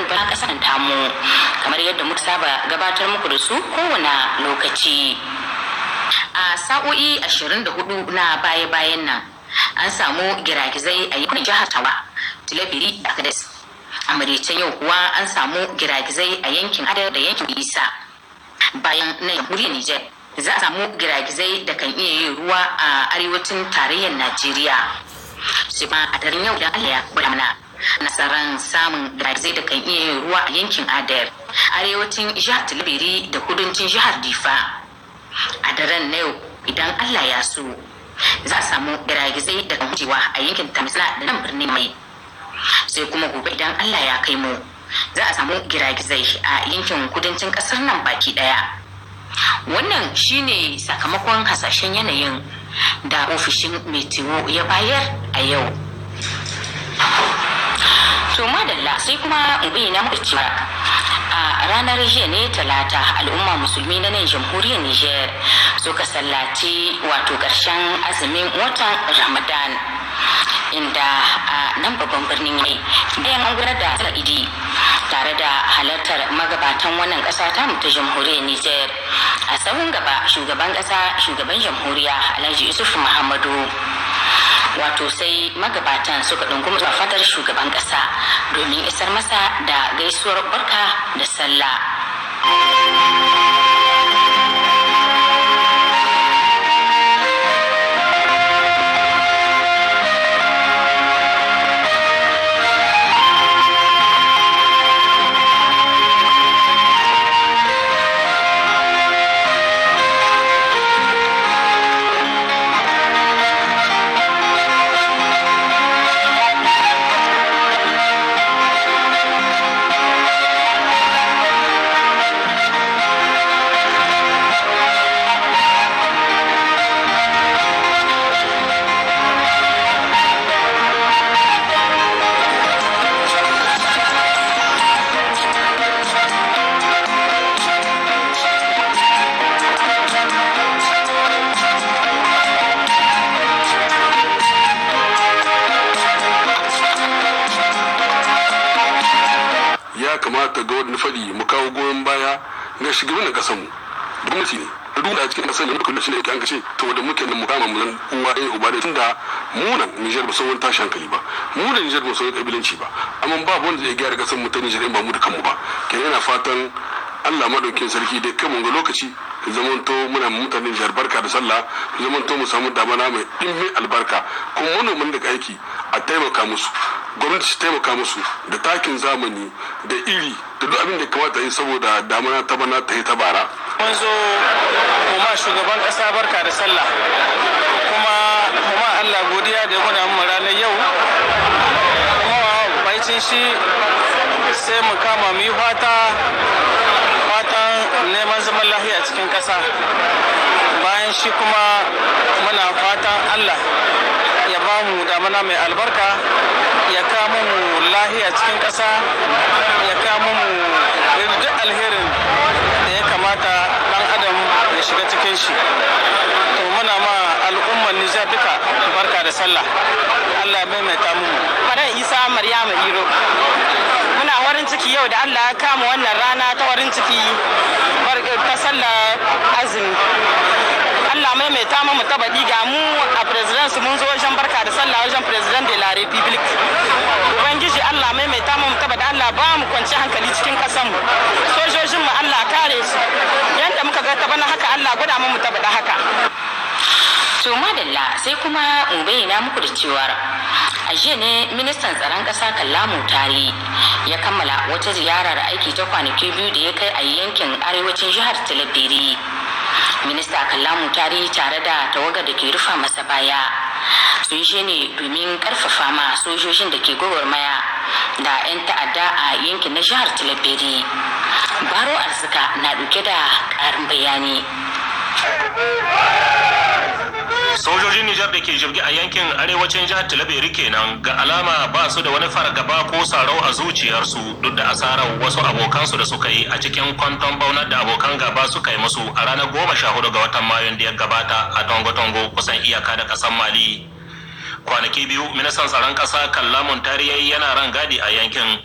ba kasan tamu kamar yadda muka saba gabatar muku da su kowane lokaci. A sa'o'i 24 na baya-bayan nan an samu giragizai a yankin jihar Tawa, Tilabiri da Agadez. A maraicen yau kuwa an samu giragizai a yankin Adar da yankin Isa. Bayan na jamhuriyar Nijar za a samu giragizai da kan iya yin ruwa a arewacin tarayyar Najeriya. Sai ma a daren yau da Allah ya gwada mana nasarar samun giragizai da kan iya yin ruwa a yankin Adar, arewacin jihar Tilabiri da kudancin jihar Difa. A daren na yau idan Allah ya so za a samu giragizai da kan wucewa a yankin Tamsila da nan birnin Mai. Sai kuma gobe idan Allah ya kai mu za a samu giragizai a yankin kudancin kasar nan baki daya. Wannan shine sakamakon hasashen yanayin da ofishin meteo ya bayar a yau. To madalla sai kuma in bayyana muku cewa a ranar jiya ne Talata al'umma musulmi na nan jamhuriyar Nijar suka sallaci wato ƙarshen azumin watan Ramadan, inda a nan babban birnin Yamai bayan an gudanar da sallar Idi tare da halartar magabatan wannan ƙasa ta ta jamhuriyar Nijar. A tsawon gaba shugaban ƙasa, shugaban jamhuriya Alhaji Yusuf Muhammadu, wato sai magabatan suka ɗunguma zuwa fadar shugaban ƙasa domin isar masa da gaisuwar barka da sallah. kamata ga wadda faɗi mu kawo goyon baya ga shugaban ƙasar mu gwamnati ne da duk da cikin ƙasar da muka shi ne yake an kace to da muke nan mu kama mu nan uwa ɗaya uba ɗaya tunda mu nan Niger ba san wani tashi hankali ba, mu da Niger ba san wani kabilanci ba, amma babu wanda zai gyara ƙasar mu ta Niger in ba mu da kanmu ba. Kenan yana fatan Allah madaukin sarki da kai mun ga lokaci zamanto muna mutanen jihar barka da sallah, zamanto mu samu damana mai dimbin albarka, kuma manoman da aiki a taimaka musu, gwamnati ta taimaka musu da takin zamani da iri da duk abin da kamata yi saboda damana ta bana ta yi ta bara. Mun zo kuma shugaban kasa barka da sallah, kuma Allah godiya da ya gwada mu ranar yau, kuma baicin shi sai mu kama mu yi fatan neman zaman lafiya cikin ƙasa. Bayan shi kuma muna fatan Allah ya ba mu damana mai albarka, ya kamo mu lafiya cikin ƙasa, ya kamo mu duk alherin da ya kamata ɗan adam ya shiga cikin shi. To muna ma al'ummar Nijar duka barka da sallah, Allah ya maimaita mu. Madan Isa Maryama Iro, muna warin ciki yau da Allah ya kama wannan rana ta warin ciki ta sallah azumi. Allah maimaita mu ta baɗi ga mu a presidency mun zo wajen barka da sallah wajen president de la republique. Ubangiji Allah maimaita mu ta baɗi, Allah ba mu kwanci hankali cikin ƙasar mu, sojojin mu Allah kare su yanda muka ga ta bana haka, Allah gwada mu ta baɗi haka. To madalla sai kuma mu bayyana muku da cewar a jiya ne ministan tsaron ƙasa Kallamu Tari ya kammala wata ziyarar aiki ta kwanaki biyu da ya kai a yankin arewacin jihar Tilabiri. Minista Kallamu Tari tare da tawagar da ke rufa masa baya sun je ne domin karfafa ma sojojin da ke gwagwarmaya da 'yan ta'adda a yankin na jihar Tilabiri. Baro Arzika na ɗauke da ƙarin bayani. Sojojin Nijar da ke jirgi a yankin arewacin jihar Tilaberi kenan ga alama ba su da wani fargaba ko sarau a zuciyarsu duk da asarar wasu abokansu da suka yi a cikin kwanton baunar da abokan gaba suka yi musu a ranar 14 ga watan Mayun da ya gabata a Tongo-Tongo kusan iyaka da ƙasar Mali. kwanaki biyu ministan tsaron ƙasa Kallamun Tari yana ran gadi a yankin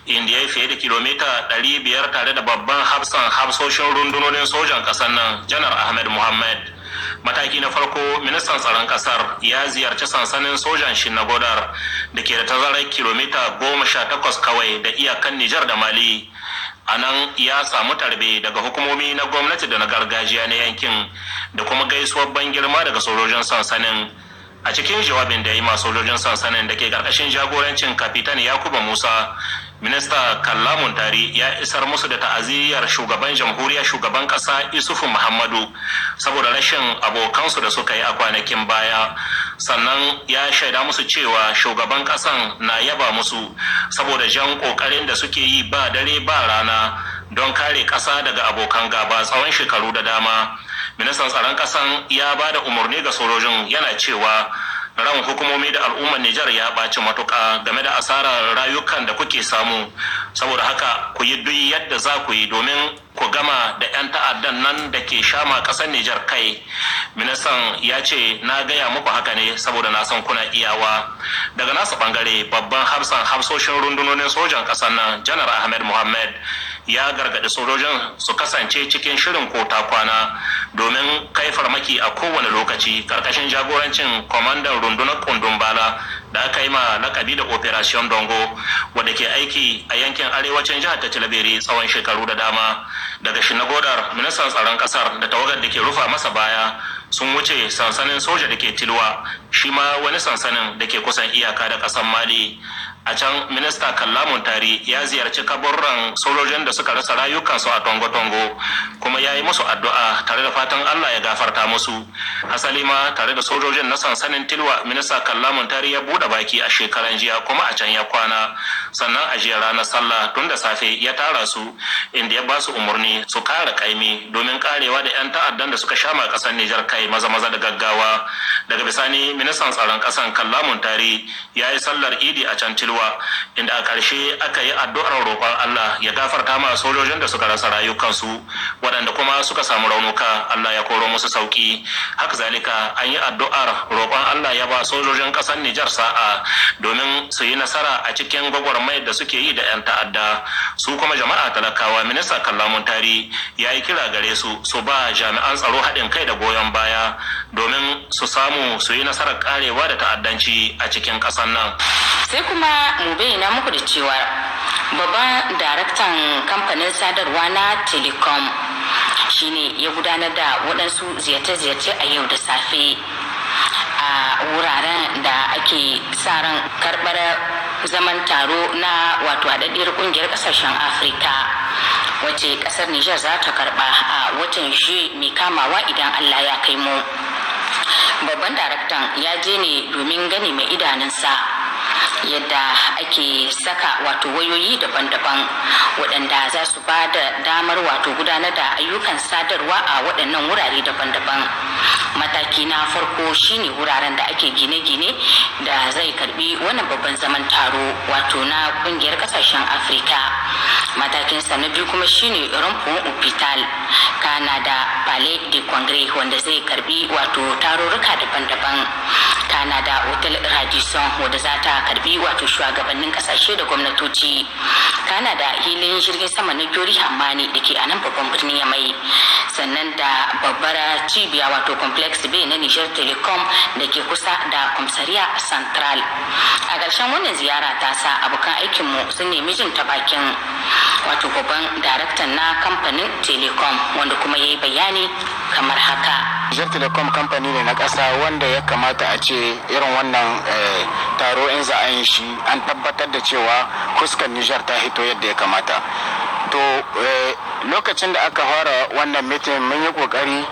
inda ya fiye da kilomita 500 tare da babban hafsoshin rundunonin sojan ƙasar nan Janar Ahmed Muhammad. Mataki na farko, ministan tsaron kasar ya ziyarci sansanin sojan Shinagodar da ke da tazarar kilomita 18 kawai da iyakan Nijar da Mali. A nan ya samu tarbe daga hukumomi na gwamnati da na gargajiya na yankin da kuma gaisuwar ban girma daga sojojin sansanin. A cikin jawabin da ya yi ma sojojin sansanin da ke ƙarƙashin jagorancin Kapitan Yakuba Musa, Minista Kallamun Tari ya isar musu da ta'aziyyar shugaban jamhuriya shugaban ƙasa Isufu Muhammadu saboda rashin abokansu da suka yi a kwanakin baya. Sannan ya shaida musu cewa shugaban ƙasan na yaba musu saboda jan ƙoƙarin da suke yi ba dare ba rana don kare ƙasa daga abokan gaba tsawon shekaru da dama. Ministan tsaron ƙasan ya ba da umarni ga sojojin yana cewa ran hukumomi da al'ummar Nijar ya ɓaci matuƙa game da asarar rayukan da kuke samu, saboda haka ku yi duk yadda za ku yi domin ku gama da 'yan ta'addan nan da ke shama ƙasar Nijar kai. Ministan ya ce na gaya muku haka ne saboda na san kuna iyawa. Daga nasa ɓangare babban hafsoshin rundunonin sojan ƙasar nan Janar Ahmed Muhammad ya gargaɗi sojojin su kasance cikin shirin kota kwana domin kai farmaki a kowane lokaci ƙarƙashin jagorancin kwamandan rundunar kundun bala da aka yi ma lakabi da Operation Dongo wadda ke aiki a yankin arewacin jihar ta Tilaberi tsawon shekaru da dama. Daga Shinagodar, ministan tsaron ƙasar da tawagar da ke rufa masa baya sun wuce sansanin soja da ke Tilwa, shi ma wani sansanin da ke kusan iyaka da ƙasar Mali. A can minista Kallamun Tari ya ziyarci kaburran sojojin da suka rasa rayukansu a Tongo-Tongo kuma ya yi musu addu'a tare da fatan Allah ya gafarta musu. Hasali ma tare da sojojin na sansanin Tilwa, minista Kallamun Tari ya buɗe baki a shekaran jiya kuma a can ya kwana. Sannan a jiya ranar sallah tun da safe ya tara su inda ya ba su umarni su kare kaimi domin karewa da 'yan ta'addan da suka shama ƙasar Nijar kai maza-maza da gaggawa. Daga bisani ministan tsaron ƙasan Kallamun Tari ya yi sallar Idi a can Tilwa, inda a ƙarshe aka yi addu'ar roƙon Allah ya gafarta ma sojojin da suka rasa rayukansu, waɗanda kuma suka samu raunuka Allah ya koro musu sauki. Haka zalika an yi addu'ar roƙon Allah ya ba sojojin ƙasar Nijar sa'a domin su yi nasara a cikin gwagwarmayar da suke yi da 'yan ta'adda. Su kuma jama'a talakawa, minista Kallamun Tari ya yi kira gare su ba jami'an tsaro haɗin kai da goyon baya domin su samu su yi nasarar karewa da ta'addanci a cikin ƙasar nan. Sai kuma mu bayyana muku da cewa babban daraktan kamfanin sadarwa na Telecom shine ya gudanar da waɗansu ziyarce-ziyarce a yau da safe a wuraren da ake sa ran karɓar zaman taro na wato haɗaɗɗiyar ƙungiyar ƙasashen Afirka wacce ƙasar Nijar za ta karɓa a watan Juye mai kamawa idan Allah ya kai mu. Babban daraktan ya je ne domin gani mai idanunsa yadda ake saka wato wayoyi daban-daban waɗanda za su ba da damar wato gudanar da ayyukan sadarwa a waɗannan wurare daban-daban. Mataki na farko shine wuraren da ake gine-gine da zai karbi wannan babban zaman taro wato na ƙungiyar ƙasashen Afirka. Matakinsa na biyu kuma shine rumfin hospital kana da Palais de Congrès wanda zai karbi wato tarurruka daban-daban, kana da Hotel Radisson wanda za ta karbi wato shugabannin kasashe da gwamnatoci, kana da hilin jirgin sama na Gyori Hammani da ke a nan babban birnin Yamai, sannan da babbar cibiya wato complex bay na Niger Telecom da ke kusa da Komsariya Central. A ƙarshen wannan ziyara ta sa abokan aikinmu sun nemi jin ta bakin wato babban daraktan na kamfanin Telecom wanda kuma ya yi bayani kamar haka. Niger Telecom kamfani ne na ƙasa wanda ya kamata a ce irin wannan taro in za a yi shi an tabbatar da cewa fuskar Niger ta hito yadda ya kamata. To lokacin da aka fara wannan mitin mun yi kokari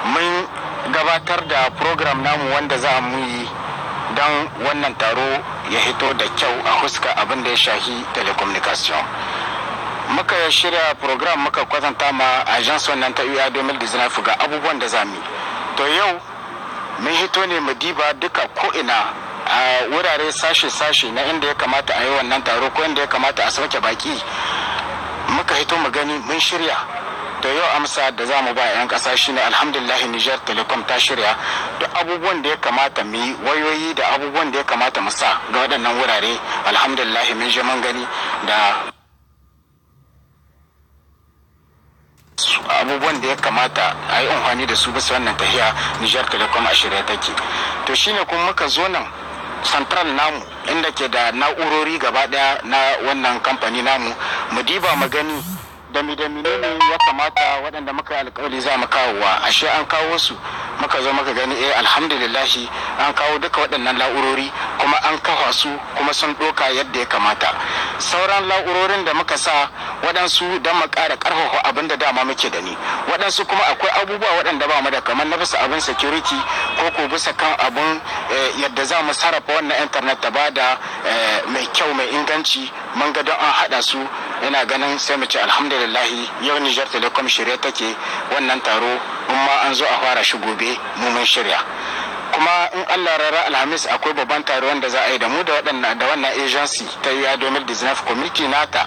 mun gabatar da program namu wanda za mu yi don wannan taro ya hito da kyau a fuska abin da ya shahi telecommunication. Muka shirya program muka kwatanta ma agence wannan ta UA 2019 ga abubuwan da zamu. To yau mun hito ne mu diba duka ko'ina a wurare sashe-sashe na inda ya kamata a yi wannan taro ko inda ya kamata a sauke baki. Muka hito mu gani mun shirya to yau amsa da za mu ba 'yan ƙasa shine alhamdulillah Niger Telecom ta shirya duk abubuwan da ya kamata mu yi, wayoyi da abubuwan da ya kamata mu sa ga waɗannan wurare alhamdulillah mun je mun gani da abubuwan da ya kamata a yi amfani da su bisa wannan tahiya Niger Telecom a shirye take. To shine kuma muka zo nan central namu inda ke da na'urori gaba daya na wannan kamfani namu mu diba mu gani da ne ya kamata waɗanda muka alƙawari za mu kawowa, ashe an kawo su. Muka zo muka gani alhamdulillahi an kawo duka waɗannan na'urori kuma an kafa su kuma sun ɗoka yadda ya kamata. Sauran na'urorin da muka sa waɗansu don mu ƙara ƙarfafa abin da dama muke da ni, waɗansu kuma akwai abubuwa waɗanda ba mu da, kamar na bisa abin security ko bisa kan abin yadda za mu sarrafa wannan internet ta bada mai kyau mai inganci. Mun ga don an haɗa su, ina ganin sai mu ce alhamdulillahi yau Niger Telecom shirye take wannan taro, kuma an zo a fara shi gobe mu mun shirya. Kuma in Allah rara alhamis akwai babban taro wanda za a yi da mu da wannan agency ta UA 2019 committee nata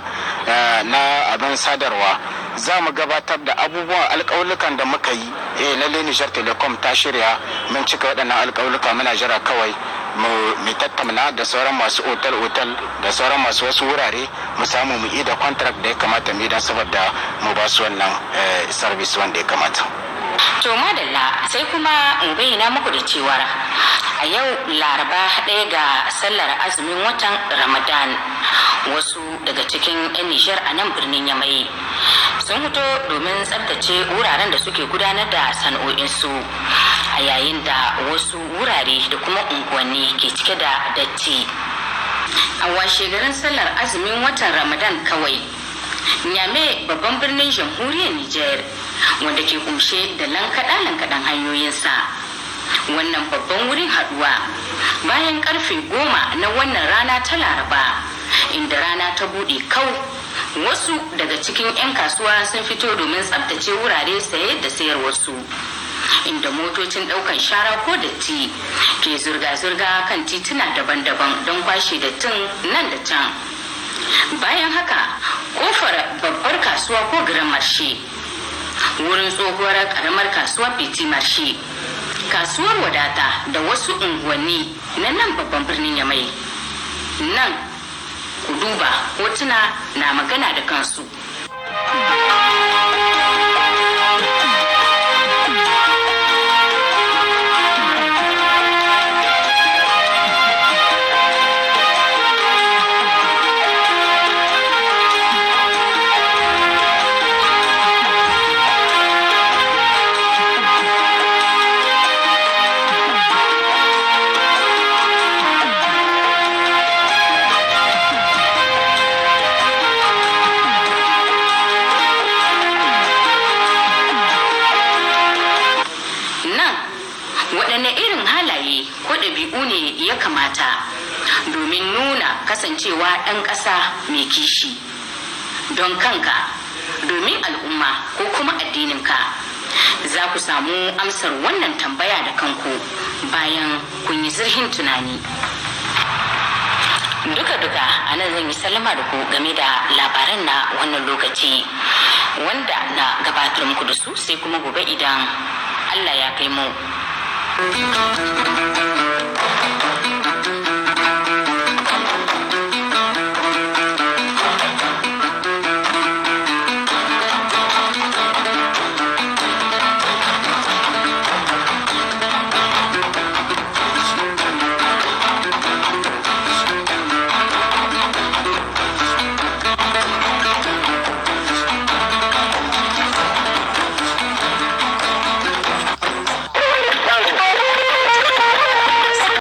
na abin sadarwa. Za mu gabatar da abubuwan alƙawulukan da muka yi. Lalle Niger Telecom ta shirya, mun cika waɗannan alƙawuluka, muna jira kawai mu tattauna da sauran masu otal da sauran masu wasu wurare mu samu mu yi da contract da ya kamata mu yi don saboda mu ba su wannan service wanda ya kamata. To madalla, sai kuma in bayyana muku da cewar a yau Laraba 1 ga sallar azumin watan Ramadan, wasu daga cikin 'yan Nijar a nan birnin Yamai sun fito domin tsabtace wuraren da suke gudanar da sana'o'insu, a yayin da wasu wurare da kuma unguwanni ke cike da datti. A washe garin sallar azumin watan Ramadan kawai, Niamey babban birnin jamhuriyar Nijar wanda ke kumshe da lankaɗa-lankaɗan hanyoyinsa, wannan babban wurin haɗuwa bayan karfe 10 na wannan rana ta Laraba, inda rana ta buɗe kau, wasu daga cikin 'yan kasuwa sun fito domin tsabtace wurare saye da sayarwarsu, inda motocin ɗaukan shara ko datti ke zurga-zurga kan tituna daban-daban don kwashe dattin nan da can. Bayan haka, kofar babbar kasuwa ko Grand Marché, wurin tsohuwar karamar kasuwar Petit Marché, kasuwar Wadata da wasu unguwanni na nan babban birnin Yamai. Nan ku duba, hotuna na magana da kansu. Waɗanne irin halaye ko ɗabi'u ne ya kamata domin nuna kasancewa ɗan ƙasa mai kishi don kanka, domin al'umma ko kuma addininka? Za ku samu amsar wannan tambaya da kanku bayan kun yi zurfin tunani. Duka-duka a nan zan yi sallama da ku game da labaran na wannan lokaci wanda na gabatar muku da su, sai kuma gobe idan Allah ya kai mu.